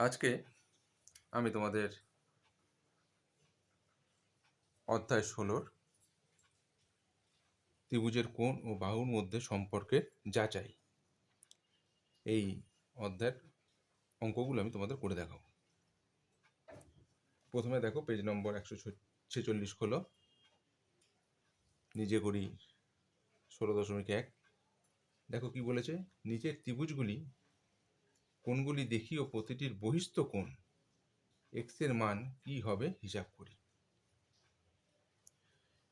আজকে আমি তোমাদের অধ্যায় 16 ত্রিভুজের কোণ ও বাহুর মধ্যে সম্পর্কের যাচাই এই অধ্যায়ের অঙ্কগুলো আমি তোমাদের করে দেখাবো। প্রথমে দেখো পেজ নম্বর 146 খোলো, নিজে করি 16.1। দেখো কি বলেছে, নিচের ত্রিভুজগুলি কোণগুলি দেখি ও প্রতিটির বহিস্থ কোণ এক্স এর মান কি হবে হিসাব করি।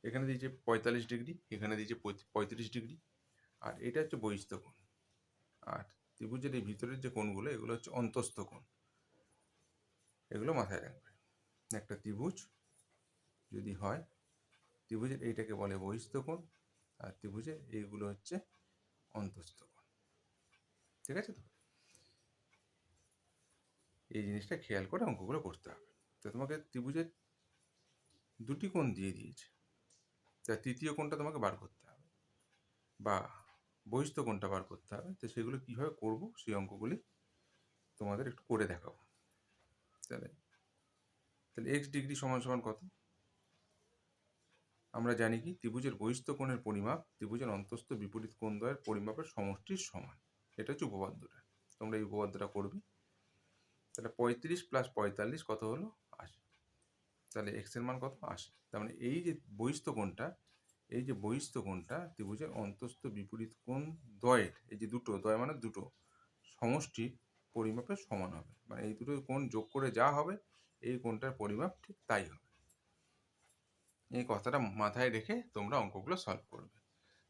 এখানে দিয়েছে 45 ডিগ্রি, এখানে দিয়েছে 35 ডিগ্রি, আর এটা হচ্ছে বহিস্থ কোণ। আর ত্রিভুজের এই ভিতরের যে কোণগুলো, এগুলো হচ্ছে অন্তস্থ কোণ। এগুলো মাথায় রাখবে। একটা ত্রিভুজ যদি হয়, ত্রিভুজের এইটাকে বলে বহিস্থ কোণ, আর ত্রিভুজের এইগুলো হচ্ছে অন্তস্থ কোণ। ঠিক আছে তো? এই জিনিসটা খেয়াল করে অঙ্কগুলো করতে হবে। তো তোমাকে ত্রিভুজের দুটি কোণ দিয়ে দিয়েছে, তা তৃতীয় কোণটা তোমাকে বার করতে হবে, বা বহিস্থ কোণটা বার করতে হবে। তো সেগুলো কীভাবে করবো, সেই অঙ্কগুলি তোমাদের একটু করে দেখাবো। তাহলে এক্স ডিগ্রি সমান সমান কত? আমরা জানি কি, ত্রিভুজের বহিস্থ কোণের পরিমাপ ত্রিভুজের অন্তস্থ বিপরীত কোণদ্বয়ের পরিমাপের সমষ্টির সমান। এটা হচ্ছে উপপাদ্যটা। তোমরা এই উপপাদ্যটা করবে। তাহলে 35 প্লাস 45 কত হলো? 80। তাহলে এক্স এর মান কত? 80। তার মানে এই যে বহিস্থ কোণটা, এই যে বহিস্থ কোণটা ত্রিভুজের অন্তস্থ বিপরীত কোণ দ্বয়ের, এই যে দুটো দ্বয় মানে দুটো সমষ্টির পরিমাপের সমান হবে। মানে এই দুটো কোণ যোগ করে যা হবে, এই কোণটার পরিমাপ ঠিক তাই হবে। এই কথাটা মাথায় রেখে তোমরা অঙ্কগুলো সলভ করবে।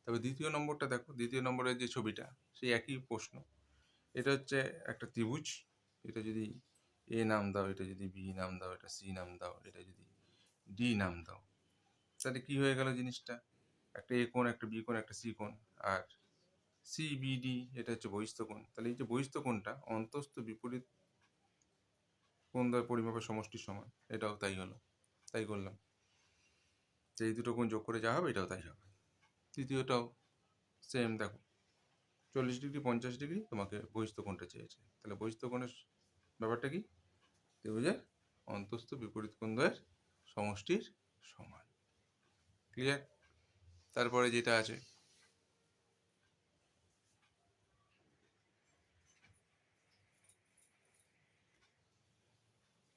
তবে দ্বিতীয় নম্বরটা দেখো, দ্বিতীয় নম্বরের যে ছবিটা, সেই একই প্রশ্ন। এটা হচ্ছে একটা ত্রিভুজ। এটা যদি এ নাম দাও, এটা যদি বি নাম দাও, এটা সি নাম দাও, এটা যদি ডি নাম দাও, তাহলে কি হয়ে গেল জিনিসটা? একটা এ কোণ, একটা বি কোণ, একটা সি কোণ, আর সি বি ডি এটা হচ্ছে বহিস্থ কোণ। তাহলে এই যে বহিস্থ কোণটা অন্তস্থ বিপরীত কোণদ্বয় পরিমাপের সমষ্টির সমান। এটাও তাই হলো, তাই করলাম। তো এই দুটো কোণ যোগ করে যা হবে, এটাও তাই হবে। তৃতীয়টাও সেম। দেখো 40 ডিগ্রি 50 ডিগ্রি তোমাকে বহিস্থ কোণটা চেয়েছে। তাহলে বহিস্থ কোণের ব্যাপারটা কি? ত্রিভুজের অন্তস্থ বিপরীত কোণদ্বয়ের সমষ্টির সমান। ক্লিয়ার? তারপরে যেটা আছে,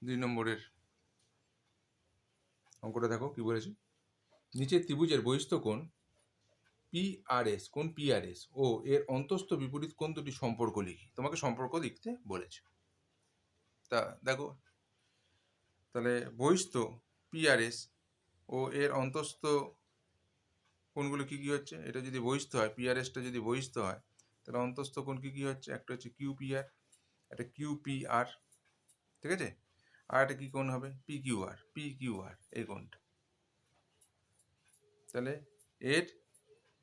দুই নম্বরের অঙ্কটা দেখো কি বলেছে। নিচের ত্রিভুজের বহিস্থ কোণ পিআরএস, কোণ পিআরএস ও এর অন্তস্থ বিপরীত কোণ দুটি সম্পর্ক লিখি। তোমাকে সম্পর্ক লিখতে বলেছে। তা দেখো, তাহলে বহিস্থ পিআরএস ও এর অন্তস্থ কোণগুলো কী কী হচ্ছে? এটা যদি বহিস্থ হয়, পিআরএসটা যদি বহিস্থ হয়, তাহলে অন্তস্থ কোণ কী কী হচ্ছে? একটা হচ্ছে কিউপিআর, একটা কিউপিআর, ঠিক আছে? আর একটা কী কোণ হবে? পিকিউআর, পিকিউআর এই কোণটা। তাহলে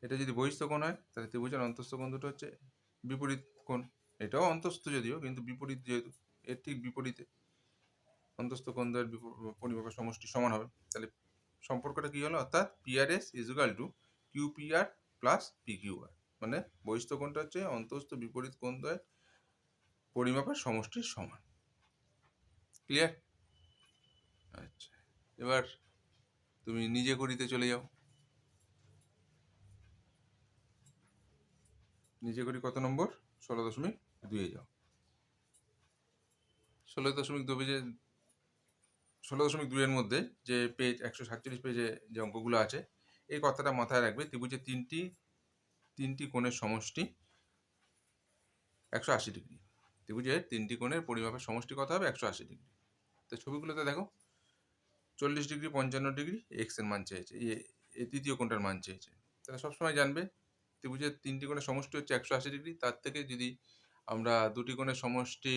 এটা যদি বহিস্থ কোণ হয়, তাহলে ত্রিভুজের অন্তস্থ কোণ দুটো হচ্ছে বিপরীত কোণ। এটাও অন্তস্থ যদিও, কিন্তু বিপরীত যেহেতু, এর ঠিক বিপরীতে অন্তস্থ কোণদ্বয়ের পরিমাপের সমষ্টি সমান হবে। তাহলে সম্পর্কটা কী হলো? অর্থাৎ PRS equal to QPR plus PQR. মানে বহিস্থ কোণটা হচ্ছে অন্তস্থ বিপরীত কোণদ্বয়ের পরিমাপের সমষ্টির সমান। ক্লিয়ার? আচ্ছা, এবার তুমি নিজে করিতে চলে যাও। নিজে করি কত নম্বর? 16.2 যাও। 16.2 এর মধ্যে যে পেজ 147 পেজে যে অঙ্কগুলো আছে, এই কথাটা মাথায় রাখবে। ত্রিভুজের তিনটি কোণের সমষ্টি 180 ডিগ্রি। ত্রিভুজের তিনটি কোণের পরিমাপের সমষ্টি কত হবে? 180 ডিগ্রি। তো ছবিগুলোতে দেখো 40 ডিগ্রি 55 ডিগ্রি এক্স এর মান চেয়েছে, এই তৃতীয় কোণটার মান চেয়েছে। তাহলে সবসময় জানবে ত্রিভুজের তিনটি কোণের সমষ্টি হচ্ছে 180 ডিগ্রি। তার থেকে যদি আমরা দুটি কোণের সমষ্টি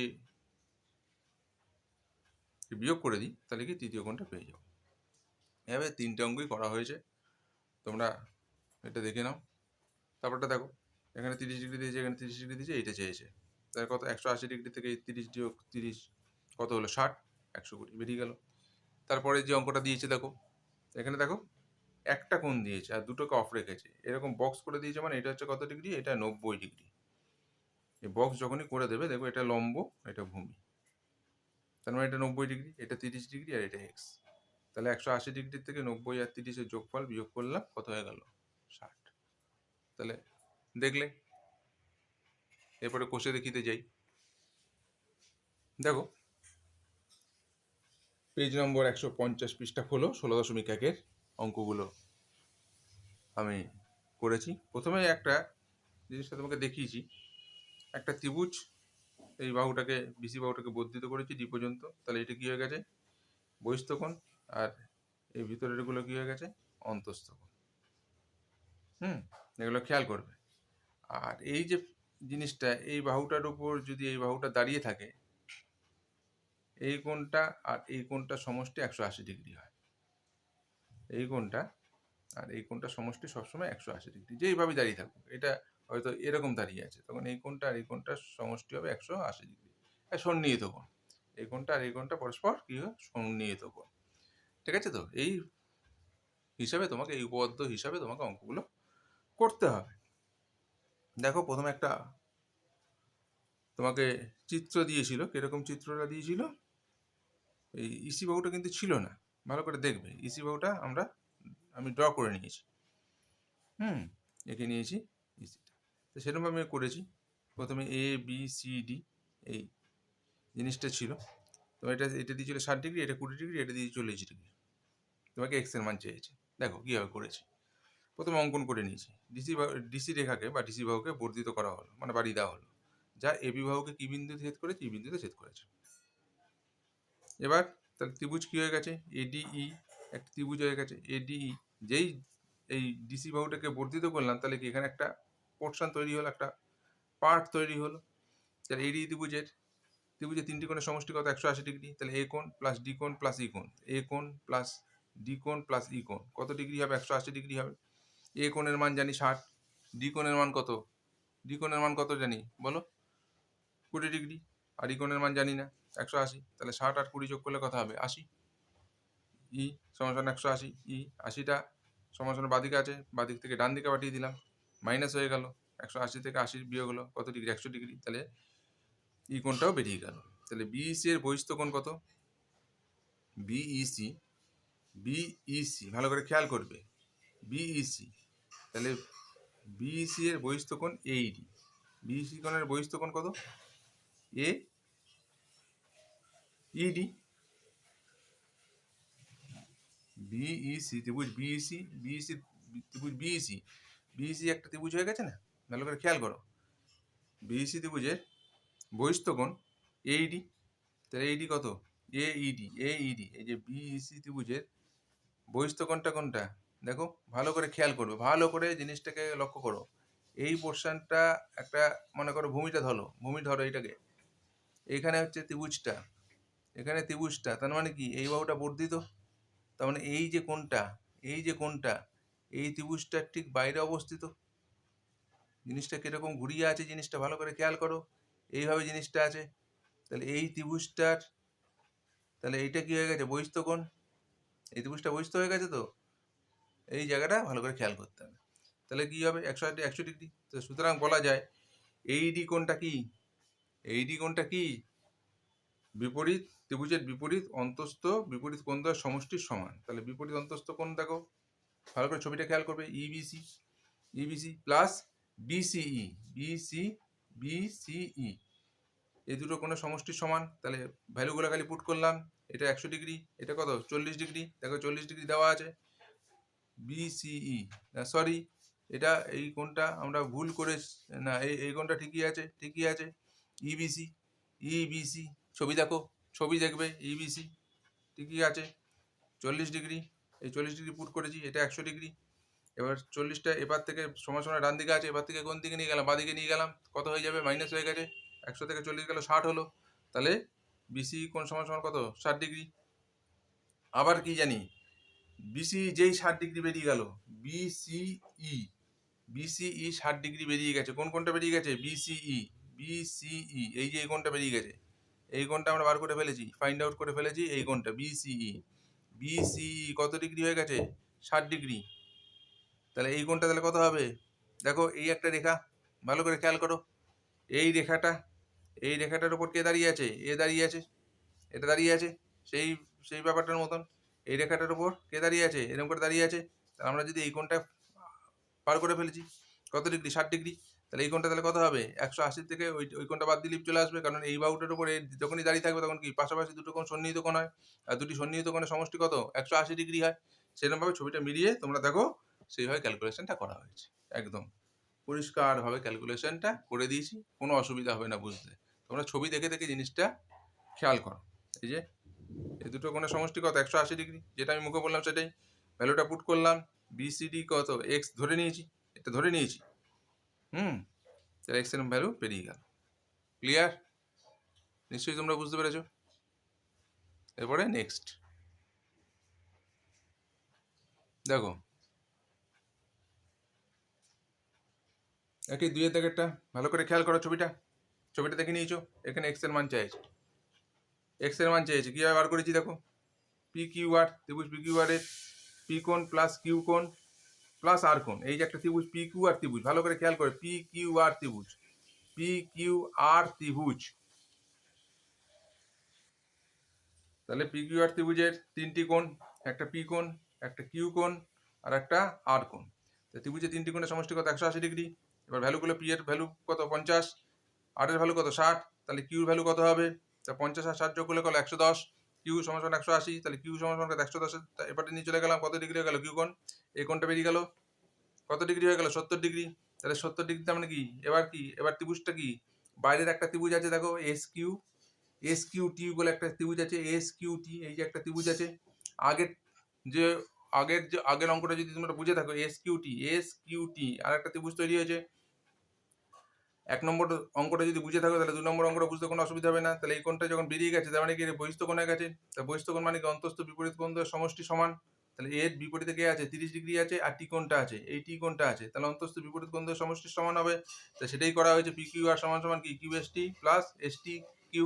বিয়োগ করে দিই, তাহলে কি তৃতীয় কোণটা পেয়ে যাবো। এভাবে তিনটে অঙ্কই করা হয়েছে, তোমরা এটা দেখে নাও। তারপরটা দেখো, এখানে 30 ডিগ্রি দিয়েছে, এখানে 30 ডিগ্রি দিয়েছে, এইটা চেয়েছে। তাহলে কত? 180 ডিগ্রি থেকে 30 বিয়োগ 30 কত হলো? 60, 120 বেরিয়ে গেল। তারপরে যে অঙ্কটা দিয়েছে দেখো, এখানে দেখো একটা কোণ দিয়েছে আর দুটোকে অফ রেখেছে। এরকম বক্স করে দিয়েছে, মানে এটা হচ্ছে কত ডিগ্রি? এটা 90 ডিগ্রি। এই বক্স যখনই করে দেবে, দেখো এটা লম্ব, এটা ভূমি। তার মানে এটা 90 ডিগ্রি, এটা 30 ডিগ্রি, আর এটা এক্স। তাহলে 180 ডিগ্রি থেকে 90 আর 30-এর যোগফল বিয়োগ করলাম, কত হয়ে গেল? 60। তাহলে দেখলে, এরপরে কোষে দেখিতে যাই। দেখো পেজ নম্বর 150 পৃষ্ঠা খোলো, 16.1-এর অঙ্কগুলো আমি করেছি। প্রথমে একটা জিনিসটা তোমাকে দেখিয়েছি, একটা ত্রিভুজ, এই বাহুটাকে বিসি বাহুটাকে বর্ধিত করেছি ডি পর্যন্ত। তাহলে এটা কি হয়ে গেছে? বহিস্থকোণ। আর এই ভিতরের গুলো কি হয়ে গেছে? অন্তস্থকোণ। এগুলো খেয়াল করবে। আর এই যে জিনিসটা, এই বাহুটার উপর যদি এই বাহুটা দাঁড়িয়ে থাকে, এই কোণটা আর এই কোণটা সমষ্টি 180 ডিগ্রি হয়। এই কোণটা আর এই কোণটা সমষ্টি সবসময় 180 ডিগ্রি, যেইভাবে দাঁড়িয়ে থাকুক। এটা হয়তো এরকম দাঁড়িয়ে আছে, তখন এই কোণটা আর এই কোণটার সমষ্টি হবে 180 ডিগ্রি। সন্নিহিত কোণ। এই কোণটা আর এই কোণটা পরস্পর কি হয়? সন্নিহিত কোণ। ঠিক আছে? তো এই হিসাবে তোমাকে, এই উপপাদ্য হিসাবে তোমাকে অঙ্কগুলো করতে হবে। দেখো প্রথমে একটা তোমাকে চিত্র দিয়েছিল। কিরকম চিত্রটা দিয়েছিল? এই ইসি বাহুটা কিন্তু ছিল না, ভালো করে দেখবে। ইসি বাহুটা আমি ড্র করে নিয়েছি। এঁকে নিয়েছি ইসিটা। তো সেরকমভাবে আমি করেছি। প্রথমে এ বি সি ডি এই জিনিসটা ছিল। তো এটা দিয়েছিল 60 ডিগ্রি, এটা 20 ডিগ্রি, এটা দিয়ে 40 ডিগ্রি। তোমাকে এক্স এর মান চেয়েছে। দেখো কীভাবে করেছি। প্রথমে অঙ্কন করে নিয়েছি। ডিসি রেখাকে বা ডিসি বাহুকে বর্ধিত করা হলো, মানে বাড়িয়ে দেওয়া হলো, যা এবি বাহুকে কি বিন্দুতে ছেদ করেছে? ই বিন্দুতে ছেদ করেছে। এবার তাহলে ত্রিভুজ কি হয়ে গেছে? এডিই একটা ত্রিভুজ হয়ে গেছে। এডিই যেই এই ডিসি বাহুটাকে বর্ধিত করলাম, তাহলে কি এখানে একটা পোর্শন তৈরি হলো, একটা পার্ট তৈরি হলো। তাহলে এডি ত্রিভুজের তিনটি কোণের সমষ্টি কত? 180 ডিগ্রি। তাহলে এ কোণ প্লাস ডি কোণ প্লাস ই কোণ, এ কোণ প্লাস ডি কোণ প্লাস ই কোণ কত ডিগ্রি হবে? 180 ডিগ্রি হবে। এ কোণের মান জানি 60, ডি কোণের মান কত? ডি কোণের মান কত জানি বলো? 20 ডিগ্রি। আর ই কোণের মান জানি না, 180। তাহলে 60 আর 20 যোগ করলে কত হবে? 80। ই সমান 180। ই 80টা সমান বাদিকে আছে, বাদিক থেকে ডান দিকে পাঠিয়ে দিলাম, মাইনাস হয়ে গেল। 180 থেকে 80 বিয়োগ হলো কত ডিগ্রি? 100 ডিগ্রি। তাহলে ই কোণটাও বেরিয়ে গেল। তাহলে বিইসি এর বহিস্থ কোণ কত? বিইসি, বিইসি ভালো করে খেয়াল করবে। বিইসি, তাহলে বিইসি এর বহিস্থ কোণ এইডি। বিইসি কোণের বহিস্থ কোণ কত? এ ইডি। বিইসি ত্রিভুজ বিইসি, বিইসি ত্রিভুজ বিইসি, বিইসি একটা ত্রিভুজ হয়ে গেছে না? ভালো করে খেয়াল করো। বিইসি ত্রিভুজের বহিস্থ কোণ এইডি। তাহলে এইডি কত? এইডি। এইডি এই যে বিইসি ত্রিভুজের বহিস্থ কোণটা কোনটা? দেখো ভালো করে খেয়াল করবে, ভালো করে জিনিসটাকে লক্ষ্য করো। এই পোর্শনটা একটা, মনে করো ভূমিটা ধরো, ভূমি ধরো এটাকে। এখানে হচ্ছে ত্রিভুজটা, এখানে ত্রিভুজটা, তার মানে কি এই বাহুটা বর্ধিত। তার মানে এই যে কোণটা, এই যে কোণটা, এই ত্রিভুজটার ঠিক বাইরে অবস্থিত। জিনিসটা কিরকম ঘুরিয়ে আছে, জিনিসটা ভালো করে খেয়াল করো। এইভাবে জিনিসটা আছে। তাহলে এই ত্রিভুজটার, তাহলে এইটা কি হয়ে গেছে? বহিস্থ কোণ। এই ত্রিভুজটা বহিস্থ হয়ে গেছে। তো এই জায়গাটা ভালো করে খেয়াল করতে হবে। তাহলে কি হবে? 180 ডিগ্রি। তো সুতরাং বলা যায় এইডি কোণটা কি? এইডি কোণটা কি? বিপরীত ত্রিভুজের বিপরীত অন্তস্থ বিপরীত কোণদ্বয়ের সমষ্টির সমান। তাহলে বিপরীত অন্তস্থ কোণ দেখো, ভালো করে ছবিটা খেয়াল করবে। EBC, EBC plus BCE, BCE এই দুটো কোণের সমষ্টির সমান। তাহলে ভ্যালুগুলো খালি পুট করলাম। এটা 100 ডিগ্রি, এটা কত? 40 ডিগ্রি। দেখো 40 ডিগ্রি দেওয়া আছে। বিসিই, সরি, এটা এই কোণটা আমরা ভুল করে, না এই কোণটা ঠিকই আছে, ঠিকই আছে। ইবিসি, ইবিসি ছবি দেখো, ছবি দেখবে। ইবিসি ঠিকই আছে, 40 ডিগ্রি। এই 40 ডিগ্রি পুট করেছি, এটা 100 ডিগ্রি। এবার 40টা এবার থেকে সমান সমান ডান দিকে আছে, এবার থেকে কোন দিকে নিয়ে গেলাম? বাদিকে নিয়ে গেলাম, কত হয়ে যাবে? মাইনাস হয়ে গেছে। 100 থেকে 40 গেল 60 হলো। তাহলে বিসি কোণ সমান সমান কত? 60 ডিগ্রি। আবার কি জানি, বিসি যেই 60 ডিগ্রি বেরিয়ে গেল, বিসিই, বিসিই 60 ডিগ্রি বেরিয়ে গেছে। কোন কোণটা বেরিয়ে গেছে? বিসিই, বিসিই এই যে এই কোণটা বেরিয়ে গেছে, এই কোণটা আমরা বার করে ফেলেছি, ফাইন্ড আউট করে ফেলেছি। এই কোণটা বিসিই, বিসিই কত ডিগ্রি হয়ে গেছে? 60 ডিগ্রি। তাহলে এই কোণটা তাহলে কত হবে? দেখো এই একটা রেখা, ভালো করে খেয়াল করো। এই রেখাটা, এই রেখাটার উপর কে দাঁড়িয়ে আছে? এ দাঁড়িয়ে আছে। এটা দাঁড়িয়ে আছে সেই সেই ব্যাপারটার মতন। এই রেখাটার উপর কে দাঁড়িয়ে আছে? এরকম করে দাঁড়িয়ে আছে। তাহলে আমরা যদি এই কোণটা পার করে ফেলেছি, কত ডিগ্রি? 60 ডিগ্রি। তাহলে এই কোণটা তাহলে কত হবে? 180 থেকে ওই কোণটা বাদ দিলেই চলে আসবে, কারণ এই বাহুটার উপরে যখনই দাঁড়িয়ে থাকবে তখন কি পাশাপাশি দুটো কোণ সন্নিহিত কোণ হয়, আর দুটি সন্নিহিত কোণের সমষ্টি কত? 180 ডিগ্রি হয়। সেরকমভাবে ছবিটা মিলিয়ে তোমরা দেখো সেইভাবে ক্যালকুলেশনটা করা হয়েছে। একদম পরিষ্কারভাবে ক্যালকুলেশনটা করে দিয়েছি, কোনো অসুবিধা হবে না বুঝতে। তোমরা ছবি দেখে দেখে জিনিসটা খেয়াল করো। এই যে এই দুটো কোণের সমষ্টি কত? 180 ডিগ্রি, যেটা আমি মুখে বললাম সেটাই। ভ্যালুটা পুট করলাম, বিসিডি কত? এক্স ধরে নিয়েছি, এটা ধরে নিয়েছি। তাহলে এক্স এর ভ্যালু পেরিয়ে গেল। ক্লিয়ার? নিশ্চয়ই তোমরা বুঝতে পেরেছো। এরপরে নেক্সট দেখো, একই 2 এর দাগেরটা ভালো করে খেয়াল করো। ছবিটা দেখে নিয়েছো। এখানে এক্স এর মান চাইছে, কীভাবে বার করেছি দেখো। পি কিউ আর ত্রিভুজ পি কিউ আর এর পি কোণ প্লাস কিউ কোণ প্লাস আর কোণ, এই যে একটা ত্রিভুজ পি কিউ আর ত্রিভুজ, ভালো করে খেয়াল করে, পি কিউ আর ত্রিভুজ, পি কিউ আর ত্রিভুজ। তাহলে পি কিউ আর ত্রিভুজের 3টি কোণ, একটা পি কোণ, একটা কিউ কোণ আর একটা আর কোণ। তো ত্রিভুজের 3টি কোণের সমষ্টি কত? 180 ডিগ্রি। এবার ভ্যালুগুলো, পি এর ভ্যালু কত? 50, আর এর ভ্যালু কত? 60। তাহলে কিউর ভ্যালু কত হবে? তা 50 আর 60 যোগ করলে কত? 110। কিউ সমান 180, তাহলে কিউ সমান 110। এবারে নিয়ে চলে গেলাম, কত ডিগ্রি হয়ে গেল কিউ কোণ? এই কোণটা বেরিয়ে গেল, কত ডিগ্রি হয়ে গেল? 70 ডিগ্রি। তাহলে 70 ডিগ্রি তার মানে কি? এবার ত্রিভুজটা কি? বাইরের একটা ত্রিভুজ আছে দেখো, এস কিউ টি বলে একটা ত্রিভুজ আছে, এস কিউ টি, এই যে একটা ত্রিভুজ আছে। আগের যে আগের অঙ্কটা যদি তোমরা বুঝে থাকো, এস কিউ টি আর একটা ত্রিভুজ তৈরি হয়েছে। 1 নম্বর অঙ্কটা যদি বুঝে থাকো তাহলে 2 নম্বর অঙ্কটা বুঝতে কোনো অসুবিধা হবে না। তাহলে এই কোণটা যখন বেরিয়ে গেছে তার মানে কি? বহিস্থ কোণ হয়ে গেছে। তা বহিস্থ কোণ মানে কি? অন্তস্থ বিপরীত কোণ দ্বয়ের সমষ্টি সমান। তাহলে এর বিপরীতে কে আছে? 30 ডিগ্রি আছে, আর টি কোণটা আছে, এই টি কোণটা আছে। তাহলে অন্তস্থ বিপরীত কোণ দ্বয়ের সমষ্টি সমান হবে। তা সেটাই করা হয়েছে। পি কিউ আর সমান সমান কি? Q S T plus S T Q.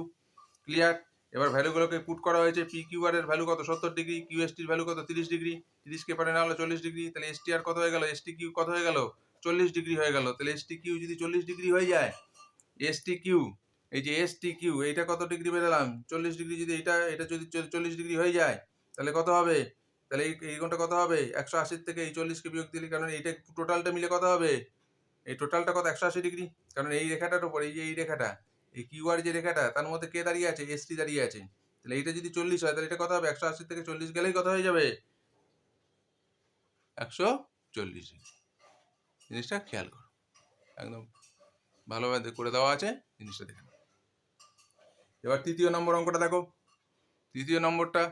Clear? এবার ভ্যালুগুলোকে পুট করা হয়েছে। পি কিউ আর এর ভ্যালু কত? 70 ডিগ্রি। কিউ এস টির ভ্যালু কত? 30 ডিগ্রি। 30 কে পারে না হলো 40 ডিগ্রি। তাহলে এস টি আর কত হয়ে গেল? এস টি কিউ কত হয়ে গেল? 40 ডিগ্রি হয়ে গেল। তাহলে এস টি কিউ যদি 40 ডিগ্রি হয়ে যায়, এস টি কিউ, এই যে এস টি কিউ, এইটা কত ডিগ্রি বেরোলাম? 40 ডিগ্রি। যদি এটা যদি 40 ডিগ্রি হয়ে যায় তাহলে কত হবে? তাহলে এই কোণটা কত হবে? 180 থেকে এই 40 কে বিয়োগ দিলে, কারণ এইটা টোটালটা মিলে কত হবে? এই টোটালটা কত? 180 ডিগ্রি। কারণ এই রেখাটার উপর, এই যে এই রেখাটা, এই কিউ আর যে রেখাটা, তার মধ্যে কে দাঁড়িয়ে আছে? এস টি দাঁড়িয়ে আছে। তাহলে এইটা যদি 40 হয় তাহলে এটা কত হবে? 180 থেকে 40 গেলেই কত হয়ে যাবে? 140 ডিগ্রি। জিনিসটা খেয়াল করো, একদম ভালোভাবে করে দেওয়া আছে, জিনিসটা দেখে নাও। এবার 3য় নম্বর অঙ্কটা দেখো। 3য় নম্বরটা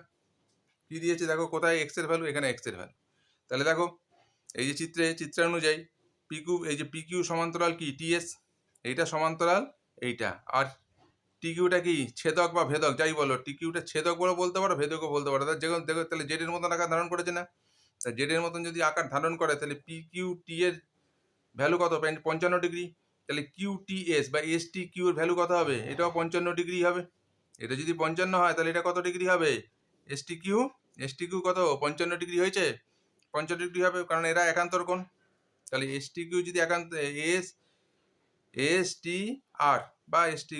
কি দিয়েছে দেখো, কোথায় এক্স এর ভ্যালু? এখানে এক্স এর ভ্যালু। তাহলে দেখো, এই যে চিত্রানুযায়ী পিকিউ, এই যে পিকিউ সমান্তরাল কি? টিএস, এইটা সমান্তরাল এইটা। আর টিকিউটা কি? ছেদক বা ভেদক, যাই বলো। টিকিউটা ছেদক বলে বলতে পারো, ভেদকও বলতে পারো। যেমন দেখো, তাহলে জেড এর মতন আকার ধারণ করেছে না? তা জেড এর মতন যদি আকার ধারণ করে তাহলে পিকিউ টি এর ভ্যালু কত? 55 ডিগ্রি। তাহলে কিউ টি এস বা এস টি কিউ এর ভ্যালু কত হবে? এটাও 55 ডিগ্রি হবে। এটা যদি 55 হয় তাহলে এটা কত ডিগ্রি হবে? এস টি কিউ কত? 55 ডিগ্রি হয়েছে, 55 ডিগ্রি হবে, কারণ এরা একান্তর কোণ। তাহলে এস টি কিউ যদি একান্ত, এস টি আর বা এস টি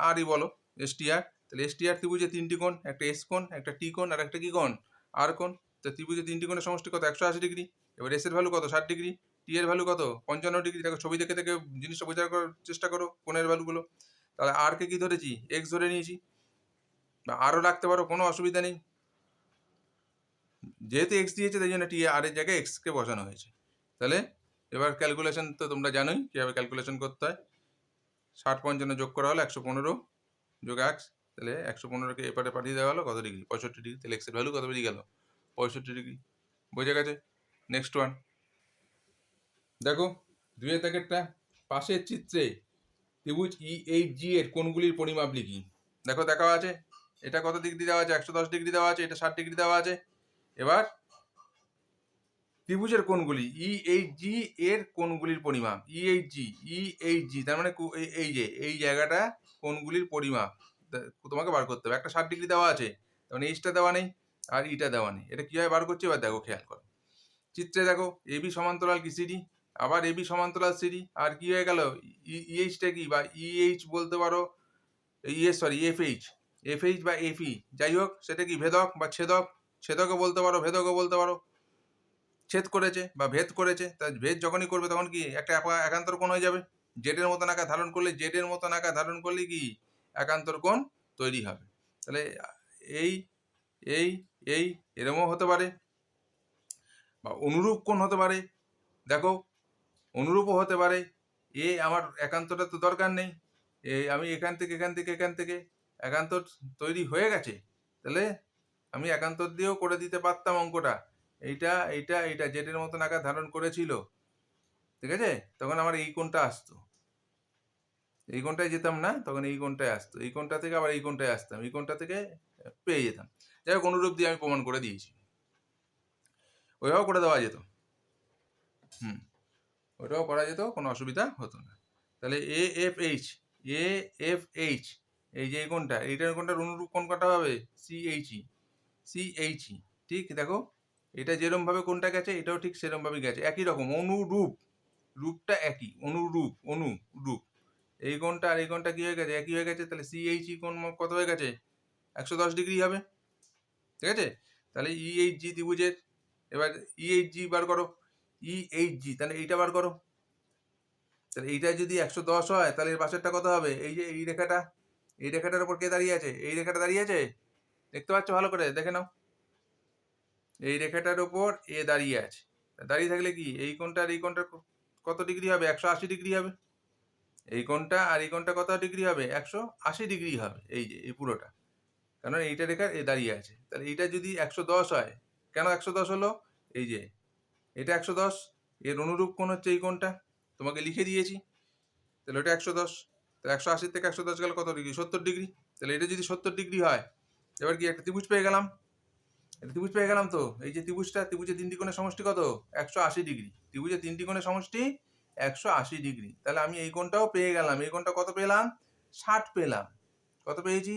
আরই বলো, এস টি আর। তাহলে এস টি আর ত্রিভুজে 3টি কোণ, একটা এস কোণ, একটা টি কোণ আর একটা কি কোণ? আর কোণ। তো ত্রিভুজে 3টি কোণের সমষ্টি কত? 180 ডিগ্রি। এবার এস এর ভ্যালু কত? 60 ডিগ্রি। টি এর ভ্যালু কত? 55 ডিগ্রি। দেখো ছবি দেখে দেখে জিনিসটা বোঝার চেষ্টা করো কোণের ভ্যালুগুলো। তাহলে আর কে কি ধরেছি? এক্স ধরে নিয়েছি, বা আরও রাখতে পারো, কোনো অসুবিধা নেই। যেহেতু এক্স দিয়েছে তাই জন্য টি আর এর জায়গায় এক্সকে বসানো হয়েছে। তাহলে এবার ক্যালকুলেশন তো তোমরা জানোই কীভাবে ক্যালকুলেশন করতে হয়। 60 55 যোগ করা হলো 115 যোগ 1, তাহলে 115কে এপারে পাঠিয়ে দেওয়া হলো কত ডিগ্রি? 65 ডিগ্রি। তাহলে এক্সের ভ্যালু কত বেরিয়ে গেল? 65 ডিগ্রি। বোঝা গেছে? নেক্সট ওয়ান দেখো, 2 দাগেরটা। পাশের চিত্রে ত্রিভুজ ইএইচজি এর কোণগুলির পরিমাপ লিখি। দেখো দেখা আছে, এটা কত ডিগ্রি দেওয়া আছে? 110 ডিগ্রি দেওয়া আছে, এটা 60 ডিগ্রি দেওয়া আছে। এবার ত্রিভুজের কোণগুলি, ইএইচজি এর কোণগুলির পরিমাপ। ইএইচজি তার মানে এই যে এই জায়গাটা কোণগুলির পরিমাপ তোমাকে বার করতে হবে। একটা 60 ডিগ্রি দেওয়া আছে, তখন এইচটা দেওয়া নেই আর ইটা দেওয়া নেই। এটা কীভাবে বার করছে এবার দেখো, খেয়াল করো। চিত্রে দেখো, এবি সমান্তরাল কি? সিডি। আবার এবি সমান্তরাল সিডি। আর কি হয়ে গেল? ইএইচটা কি? বা ইএইচ বলতে পারো, এফএইচ। FH বা FE যাই হোক, সেটা কি ভেদক বা ছেদক, ছেদকও বলতে পারো, ভেদকও বলতে পারো। ছেদ করেছে বা ভেদ করেছে, তাই ভেদ যখনই করবে তখন কি একটা একান্তর কোণ হয়ে যাবে। জেডের মতন আকার ধারণ করলে, জেডের মতন আকার ধারণ করলে কি একান্তর কোণ তৈরি হবে। তাহলে এই এই এই এরমও হতে পারে, বা অনুরূপ কোণ হতে পারে। দেখো, অনুরূপও হতে পারে। আমার একান্তটা তো দরকার নেই, আমি এখান থেকে এখান থেকে এখান থেকে একান্তর তৈরি হয়ে গেছে, তাহলে আমি একান্তর দিয়েও করে দিতে পারতাম অঙ্কটা। এইটা এইটা এইটা জেডের মতন আকার ধারণ করেছিল, ঠিক আছে, তখন আমার এই কোণটা আসতো, এই কোণটায় যেতাম না, তখন এই কোণটায় আসতো, এই কোণটা থেকে আবার এই কোণটায় আসতাম, এই কোণটা থেকে পেয়ে যেতাম। যাই হোক, অনুরূপ দিয়ে আমি প্রমাণ করে দিয়েছি, ওইভাবে করে দেওয়া যেত। ওইটাও করা যেত, কোনো অসুবিধা হতো না। তাহলে AFH, AFH এই যে এই কোণটা, এইটার কোণটার অনুরূপ কোণ কটা হবে? CHE, CHE। ঠিক, দেখো এটা যেরমভাবে কোণটা গেছে এটাও ঠিক সেরমভাবে গেছে, একই রকম অনুরূপ, রূপটা একই, অনুরূপ, অনুরূপ। এই কোণটা আর এই কোণটা কি হয়ে গেছে? একই হয়ে গেছে। তাহলে CHE কোণ কত হয়ে গেছে? 110 ডিগ্রি হবে, ঠিক আছে। তাহলে EHG ত্রিভুজের, এবার EHG বার করো, EHG, তাহলে এইটা বার করো। তাহলে এইটা যদি 110 হয়, তাহলে এর পাশেরটা কত হবে? এই যে এই রেখাটা, এই রেখাটার উপর কে দাঁড়িয়ে আছে? এই রেখাটা দাঁড়িয়ে আছে, দেখতে পাচ্ছ? ভালো করে দেখে নাও, এই রেখাটার উপর এ দাঁড়িয়ে আছে। দাঁড়িয়ে থাকলে কি এই কোণটা আর এই কোণটা কত ডিগ্রি হবে? 180 ডিগ্রি হবে। এই কোণটা আর এই কোণটা কত ডিগ্রি হবে? 180 ডিগ্রি হবে, এই যে এই পুরোটা, কারণ এইটা রেখার এ দাঁড়িয়ে আছে। তাহলে এইটা যদি 110 হয়, কেন 110 হলো? এই যে এটা 110, এর অনুরূপ কোণ হচ্ছে এই কোণটা, তোমাকে লিখে দিয়েছি। তাহলে ওটা 110, তাহলে 180 থেকে 110 গেলে কত ডিগ্রি? 70 ডিগ্রি। তাহলে এটা যদি 70 ডিগ্রি হয়, এবার কি একটা ত্রিভুজ পেয়ে গেলাম, একটা ত্রিভুজ পেয়ে গেলাম তো। এই যে ত্রিভুজটা, ত্রিভুজের তিনটি কোণের সমষ্টি কত? 180 ডিগ্রি। ত্রিভুজের তিনটি কোণের সমষ্টি 180 ডিগ্রি। তাহলে আমি এই কোণটাও পেয়ে গেলাম। এই কোণটা কত পেলাম? 60 পেলাম। কত পেয়েছি?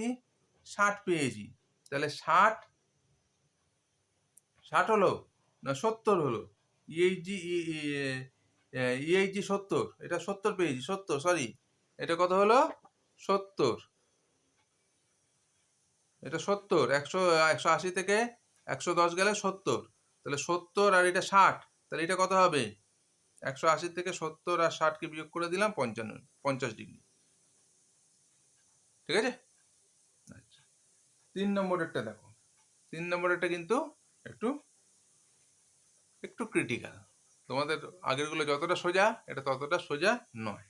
60 পেয়েছি। তাহলে 60 হলো না 70 হলো? ইএইচজি, ইএইচজি 70, এটা 70 পেয়েছি, 70, সরি, এটা কত হলো? 70, এটা 70, 180 থেকে 110 গেলে 70, তাহলে 70 আর এটা 60, তাহলে এটা কত হবে? 180 থেকে 70 আর 60কে বিয়োগ করে দিলাম, 50 ডিগ্রি, ঠিক আছে। আচ্ছা, 3 নম্বরেরটা দেখো। 3 নম্বরেরটা কিন্তু একটু একটু ক্রিটিক্যাল। তোমাদের আগেরগুলো যতটা সোজা, এটা ততটা সোজা নয়।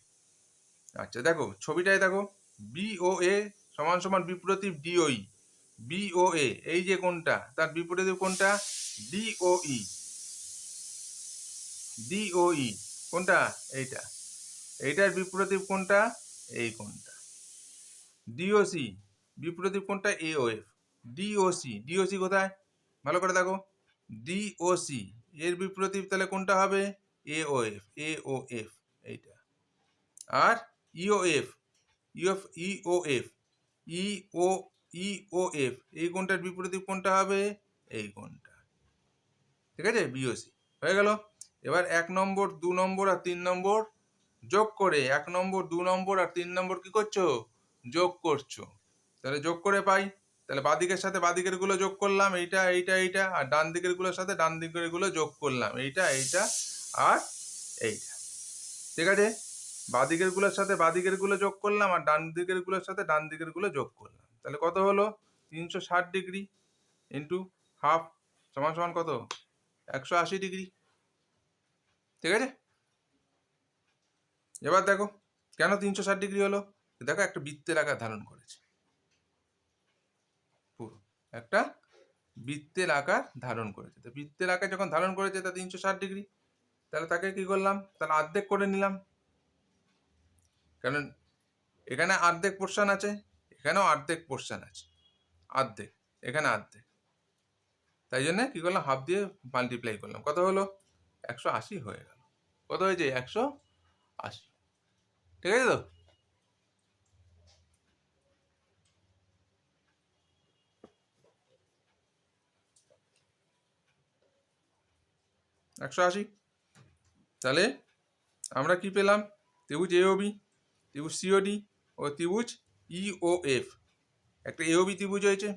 আচ্ছা দেখো, ছবিটায় দেখো, BOA সমান সমান বিপ্রতীপ DOE। BOA এই যে কোণটা, তার বিপরীত কোণটা DOE। DOE কোনটা? এইটা, এইটার বিপরীত কোণটা এই কোণটা। DOC বিপরীত কোণটা AOF। DOC কোথায়? ভালো করে দেখো, DOC এর বিপরীত তাহলে কোনটা হবে? AOF, AOF এইটা। আর EOF, EOF, EOF এই কোণটার বিপরীত কোণটা হবে এই কোণটা, ঠিক আছে, BOC হয়ে গেল। এবার 1 নম্বর, 2 নম্বর আর 3 নম্বর যোগ করে, 1 নম্বর, 2 নম্বর আর 3 নম্বর কি করছো? যোগ করছো। তাহলে যোগ করে পাই, তাহলে বাঁদিকের সাথে বাঁদিকের গুলো যোগ করলাম, এইটা এইটা এইটা, আর ডান দিকের গুলোর সাথে ডান দিকের গুলো যোগ করলাম, এইটা এইটা আর এইটা, ঠিক আছে। বাঁদিকের গুলোর সাথে বাঁদিকের গুলো যোগ করলাম, আর ডান দিকের গুলোর সাথে ডান দিকের গুলো যোগ করলাম, তাহলে কত হলো? 360 ডিগ্রি ইন্টু হাফ সমান সমান কত? 180 ডিগ্রি, ঠিক আছে। এবার দেখো কেন 360 ডিগ্রি হলো? দেখো একটা বৃত্তের আকার ধারণ করেছে, পুরো একটা বৃত্তের আকার ধারণ করেছে। তো বৃত্তের আকার যখন ধারণ করেছে তা 360 ডিগ্রি, তাহলে তাকে কি করলাম? তাহলে অর্ধেক করে নিলাম, কারণ এখানে অর্ধেক পোর্শন আছে, এখানেও অর্ধেক পোর্শন আছে, অর্ধেক, এখানে অর্ধেক, তাই জন্য কি করলাম? হাফ দিয়ে মাল্টিপ্লাই করলাম, কত হলো? 180 হয়ে গেল। কত হয়েছে? 180, ঠিক আছে তো। 180, তাহলে আমরা কি পেলাম? ত্রিভুজ AOB, ত্রিভুজ COD ও ত্রিভুজ EOF, একটা এওবি ত্রিভুজ হয়েছে,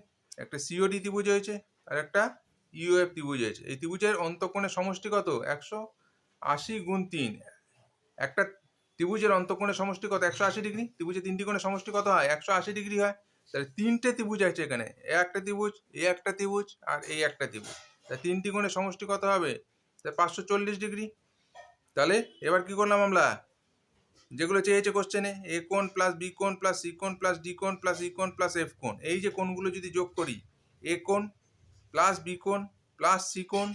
একটা সিওডি ত্রিভুজ হয়েছে, আর একটা ইউএফ ত্রিভুজ হয়েছে। এই ত্রিভুজের অন্তঃকোণের সমষ্টি কত? 180 গুণ 3। একটা ত্রিভুজের অন্তঃকোণের সমষ্টি কত? 180 ডিগ্রি। ত্রিভুজের তিনটি কোণের সমষ্টি কত হয়? 180 ডিগ্রি হয়। তাহলে তিনটে ত্রিভুজ আছে এখানে, এ একটা ত্রিভুজ, এ একটা ত্রিভুজ, আর এই একটা ত্রিভুজ। তাহলে তিনটি কোণের সমষ্টি কত হবে? তাহলে 540 ডিগ্রি। তাহলে এবার কি করলাম আমরা? যেগুলো চেয়েছে কোশ্চেনে, এ কোণ প্লাস বি কোণ প্লাস সি কোণ প্লাস ডি কোণ প্লাস ই কোণ প্লাস এফ কোণ, এই যে কোণগুলো যদি যোগ করি, এ কোণ প্লাস বি কোণ প্লাস সি কোণ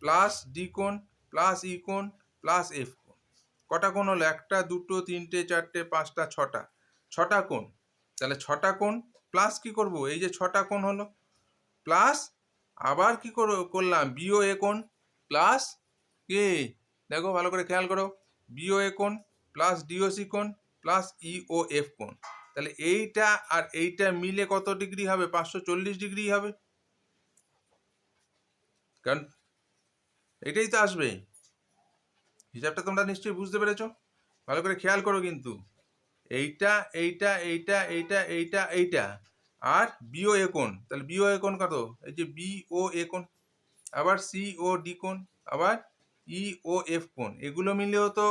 প্লাস ডি কোণ প্লাস ই কোণ প্লাস এফ কোণ, কটা কোণ হলো? একটা, দুটো, তিনটে, চারটে, পাঁচটা, ছটা। ছটা কোণ। তাহলে ছটা কোণ প্লাস কি করব? এই যে ছটা কোণ হলো, প্লাস আবার কি করলাম? বিও এ কোণ প্লাস কে, দেখো ভালো করে খেয়াল করো, বিও এ কোণ প্লাস ডিওসি কোণ প্লাস ইও এফ কোণ। তাহলে এইটা আর এইটা মিলে কত ডিগ্রি হবে? 540 ডিগ্রি হবে, কারণ এটাই তো আসবে। হিসাবটা তোমরা নিশ্চয়ই বুঝতে পেরেছো, ভালো করে খেয়াল করো কিন্তু। এইটা এইটা এইটা এইটা এইটা এইটা আর বিও এ কোণ, তাহলে বিও এ কোণ কত? এই যে বিও এ কোণ, আবার সি ও ডি কোণ, আবার ই ও এফ কোণ, এগুলো মিলেও তো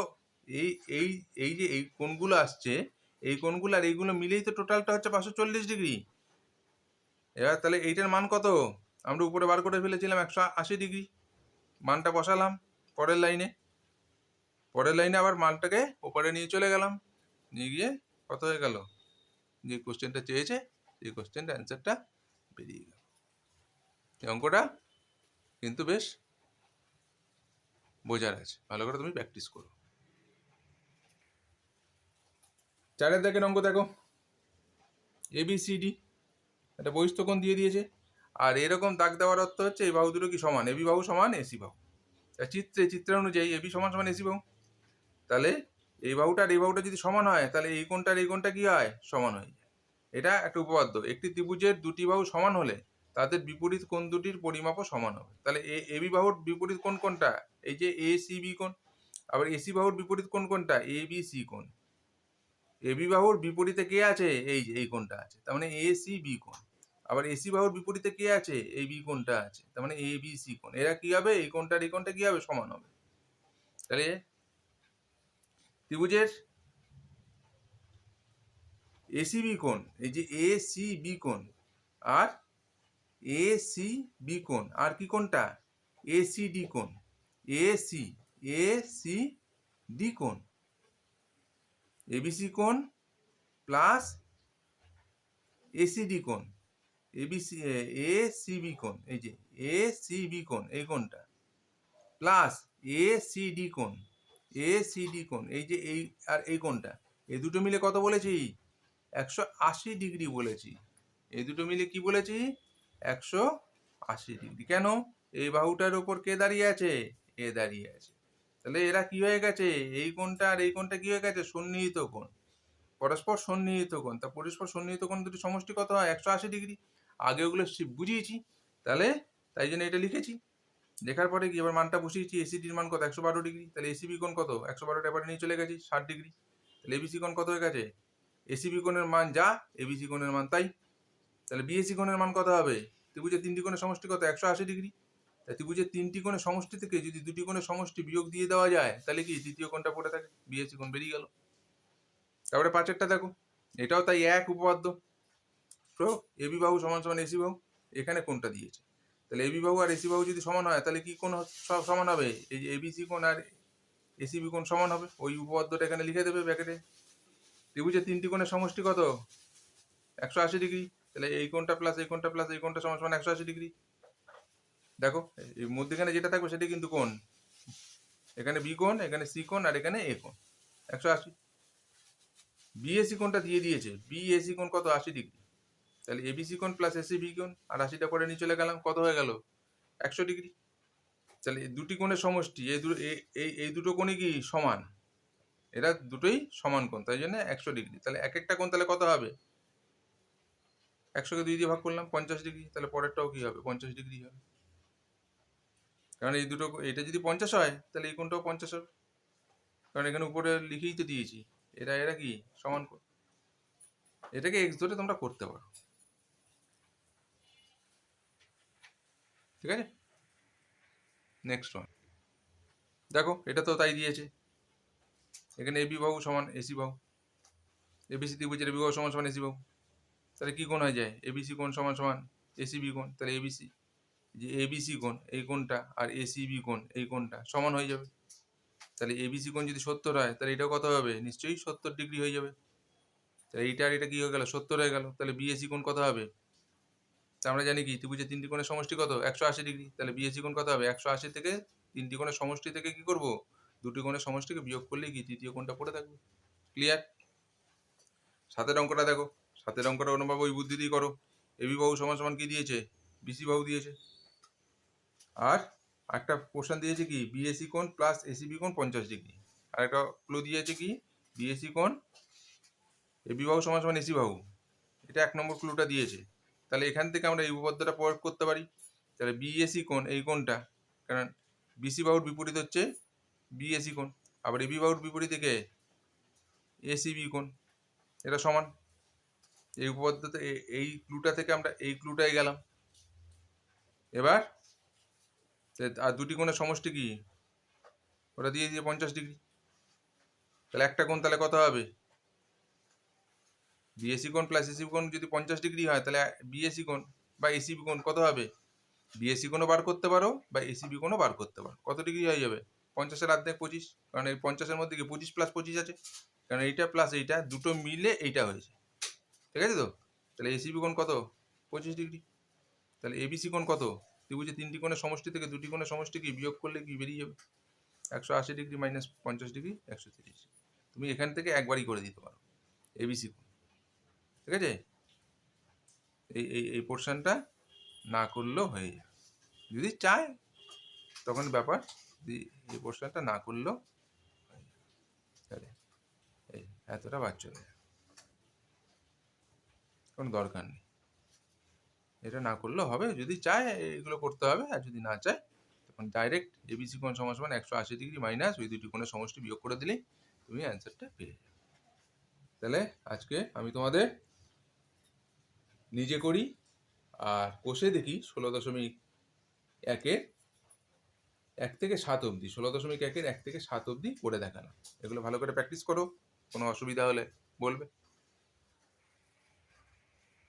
এই এই এই যে এই কোণগুলো আসছে, এই কোণগুলো আর এইগুলো মিলেই তো টোটালটা হচ্ছে 540 ডিগ্রি। এবার তাহলে এইটার মান কত? আমরা উপরে বার করে ফেলেছিলাম 180 ডিগ্রি, মানটা বসালাম পরের লাইনে, পরের লাইনে আবার মানটাকে ওপরে নিয়ে চলে গেলাম, নিয়ে গিয়ে কত হয়ে গেল? যে কোশ্চেনটা চেয়েছে সেই কোশ্চেনটা অ্যান্সারটা বেরিয়ে গেল। এই অঙ্কটা কিন্তু বেশ বোঝার আছে, ভালো করে তুমি প্র্যাকটিস করো। চারের দেখেন অঙ্ক দেখো, এবিসিডি একটা বহিস্থকোণ দিয়ে দিয়েছে, আর এরকম দাগ দেওয়ার অর্থ হচ্ছে এই বাহু দুটো কি সমান, এবি বাহু সমান এসি বাহু। চিত্র অনুযায়ী এবি সমান সমান এসি বাহু, তাহলে এই বাহুটা আর এই বাহুটা যদি সমান হয়, তাহলে এই কোণটা আর এই কোণটা কি হয়? সমান হয়ে যায়। এটা একটা উপপাদ্য, একটি ত্রিভুজের দুটি বাহু সমান হলে তাদের বিপরীত কোণ দুটির পরিমাপও সমান হবে। তাহলে এবি বাহুর বিপরীত কোণ কোনটা? এই যে এ সি বি কোণ। আবার এসি বাহুর বিপরীত কোণ কোনটা? এ বি সি কোণ। এবি বাহুর বিপরীতে কে আছে? এই যে এই কোণটা আছে, তার মানে এ সি বি কোণ। আবার এসি বাহুর বিপরীতে কে আছে? এই বি কোণটা আছে, তার মানে এ বি সি কোণ। এরা কি হবে? এই কোণটা আর এই কোণটা কি হবে? সমান হবে। তাহলে ত্রিভুজের এসিবি কোণ, এই যে এ সি বি কোণ আর এ সি বি কোণ, আর কি কোণটা? এসিডি কোণ, এসি এসি ডি কোণ, এবিসি কোণ প্লাস এসিডি কোণ, এবিসি এসিবি কোণ, এই যে এসিবি কোণ এই কোণটা, প্লাস এসিডি কোণ, এসিডি কোণ, এই যে এই আর এই কোণটা, এই দুটো মিলে কত বলেছি? 180 ডিগ্রি বলেছি। এই দুটো মিলে কি বলেছি? 180 ডিগ্রি। কেন? এই বাহুটার উপর কে দাঁড়িয়ে আছে? এ দাঁড়িয়ে আছে। তাহলে এরা কি হয়ে গেছে? এই কোণটা আর এই কোণটা কি হয়ে গেছে? সন্নিহিত কোণ, পরস্পর সন্নিহিত কোণ। তা পরস্পর সন্নিহিত কোণ দুটি সমষ্টি কত হয়? 180 ডিগ্রি। আগে ওগুলো বুঝিয়েছি, তাহলে তাই জন্য এটা লিখেছি। লেখার পরে কি এবার মানটা বসিয়েছি, এসিডির মান কত? 112 ডিগ্রি। তাহলে এসিবি কোণ কত? 112টা এবারে নিয়ে চলে গেছি, 60 ডিগ্রি। তাহলে এবিসি কোণ কত হয়ে গেছে? এসিবি কোণের মান যা, এবিসি কোণের মান তাই। তাহলে বিএসি কোণের মান কত হবে? ত্রিভুজের তিনটি কোণের সমষ্টি কত? 180 ডিগ্রি। তাই ত্রিভুজের তিনটি কোণের সমষ্টি থেকে যদি দুটি কোণের সমষ্টি বিয়োগ দিয়ে দেওয়া যায়, তাহলে কি তৃতীয় কোণটা পড়ে থাকে, বিএসি কোণ বেরিয়ে গেল। তারপরে পাঁচেরটা দেখো, এটাও তাই এক উপপাদ্য। তো এবি বাহু সমান সমান এসি বাহু, এখানে কোণটা দিয়েছে, তাহলে এবি বাহু আর এসি বাহু যদি সমান হয়, তাহলে কি কোণ সব সমান হবে? এই যে এবিসি কোণ আর এসিবি কোণ সমান হবে। ওই উপপাদ্যটা এখানে লিখে দেবে ব্র্যাকেটে। ত্রিভুজের তিনটি কোণের সমষ্টি কত? 180 ডিগ্রি। তাহলে এই কোণটা প্লাস এই কোণটা প্লাস এই কোণটা সমান সমান 180 ডিগ্রি। দেখো এই মধ্যখানে যেটা থাকবে সেটা কিন্তু কোণ, এখানে বি কোণ, এখানে সি কোণ, আর এখানে এ কোণ, 180। বিএসি কোণটা দিয়ে দিয়েছে, বিএসি কোণ কত? 80 ডিগ্রি। তাহলে এবিসি কোণ প্লাস এসি বি কোণ, আর 80টা করে নিয়ে চলে গেলাম, কত হয়ে গেল? 100 ডিগ্রি। তাহলে দুটি কোণের সমষ্টি, এই দুটো কোণই কি সমান, এরা দুটোই সমান কোণ, তাই জন্য 100 ডিগ্রি। তাহলে এক একটা কোণ তাহলে কত হবে? 100কে 2 দিয়ে ভাগ করলাম, 50 ডিগ্রি। তাহলে পরেরটাও কি হবে? 50 ডিগ্রি হবে। কারণ এই দুটো, এটা যদি 50 হয় তাহলে এই কোণটাও 50 হবে, কারণ এখানে উপরে লিখেই তো দিয়েছি এরা এরা কি সমান কোণ। এটাকে এক্স ধরে তোমরা করতে পারো। ঠিক আছে, নেক্সট ওয়ান দেখো, এটা তো তাই দিয়েছে, এখানে এবি বাহু সমান এসি বাহু, এবিসি ত্রিভুজের এবি বাহু সমান সমান এসি বাহু, তাহলে কি কোণ হয়ে যায়, এবিসি কোণ সমান সমান এসিবি কোণ, তাহলে এবিসি যে এবিসি কোণ এই কোণটা আর এসিবি কোণ এই কোণটা সমান হয়ে যাবে। তাহলে এবিসি কোণ যদি 70 হয় তাহলে এটাও কত হবে, নিশ্চয়ই 70 ডিগ্রি হয়ে যাবে। তাহলে এইটা আর এটা কি হয়ে গেল, 70 হয়ে গেল। তাহলে বিএসি কোণ কত হবে, তা আমরা জানি কি ত্রিভুজের তিনটি কোণের সমষ্টি কত, 180 ডিগ্রি। তাহলে বিএসি কোণ কত হবে, 180 থেকে তিনটি কোণের সমষ্টি থেকে কি করব, দুটি কোণের সমষ্টিকে বিয়োগ করলেই কি তৃতীয় কোণটা পড়ে থাকবে। ক্লিয়ার? সাতের অঙ্কটা দেখো, সাতের অঙ্কটা অনুভব ওই বুদ্ধি দিয়ে করো। এবি বাহু সমান সমান কি দিয়েছে, বিসি বাহু দিয়েছে, আর একটা পোর্শন দিয়েছে কি বিএসি কোণ প্লাস এসিবি কোণ 50 ডিগ্রি, আর একটা ক্লু দিয়েছে কি বিএসি কোণ এবি বাহু সমান সমান এসি বাহু, এটা 1 নম্বর ক্লুটা দিয়েছে। তাহলে এখান থেকে আমরা এই উপপাদ্যটা প্রয়োগ করতে পারি। তাহলে বিএসি কোণ এই কোণটা, কারণ বিসি বাহুর বিপরীত হচ্ছে বিএসি কোণ, আবার এবি বাহুর বিপরীত থেকে এসিবি কোণ, এটা সমান। এই উপপাদ্যতে এই ক্লুটা থেকে আমরা এই ক্লুটায় গেলাম। এবার আর দুটি কোণের সমষ্টি কি, ওটা দিয়ে দিয়ে 50 ডিগ্রি। তাহলে একটা কোণ তাহলে কত হবে, বিএসি কোণ প্লাস এসিবি কোণ যদি 50 ডিগ্রি হয় তাহলে বিএসি কোণ বা এসিবি কোণ কত হবে, বিএসি কোণও বার করতে পারো বা এসিবি কোণও বার করতে পারো। কত ডিগ্রি হয়ে যাবে, 50-এর অর্ধেক 25, কারণ এই 50-এর মধ্যে কি 25 প্লাস 25 আছে, কারণ এইটা প্লাস এইটা দুটো মিলে এইটা হয়েছে। ঠিক আছে তো, তাহলে এসিবি কোণ কত, 25 ডিগ্রি। তাহলে এবিসি কোণ কত, ত্রিভুজের তিনটি কোণের সমষ্টি থেকে দুটি কোণের সমষ্টি কি বিয়োগ করলে কি বেরিয়ে যাবে, 180 ডিগ্রি মাইনাস 50 ডিগ্রি 130। তুমি এখান থেকে একবারই করে দিতে পারো এবিসি কোণ। ঠিক আছে, এই পোর্শনটা না করলেও হয়ে যায়, যদি চায় তখন ব্যাপার, যদি এই পোর্শনটা না করলেও তাহলে এই এতটা বাদ চলে যায়, কোনো দরকার নেই। এটা না করলেও হবে, যদি চায় এগুলো করতে হবে, আর যদি না চায় তখন ডাইরেক্ট এবিসি কোণ সমান সমান 180 ডিগ্রি মাইনাস ওই দুটি কোণের সমষ্টি বিয়োগ করে দিলেই তুমি অ্যান্সারটা পেয়ে যাবে। তাহলে আজকে আমি তোমাদের নিজে করি আর কষে দেখি 16.1-এর 1 থেকে 7 অবধি, 16.1-এর 1 থেকে 7 অবধি করে দেখালাম। এগুলো ভালো করে প্র্যাকটিস করো, কোনো অসুবিধা হলে বলবে।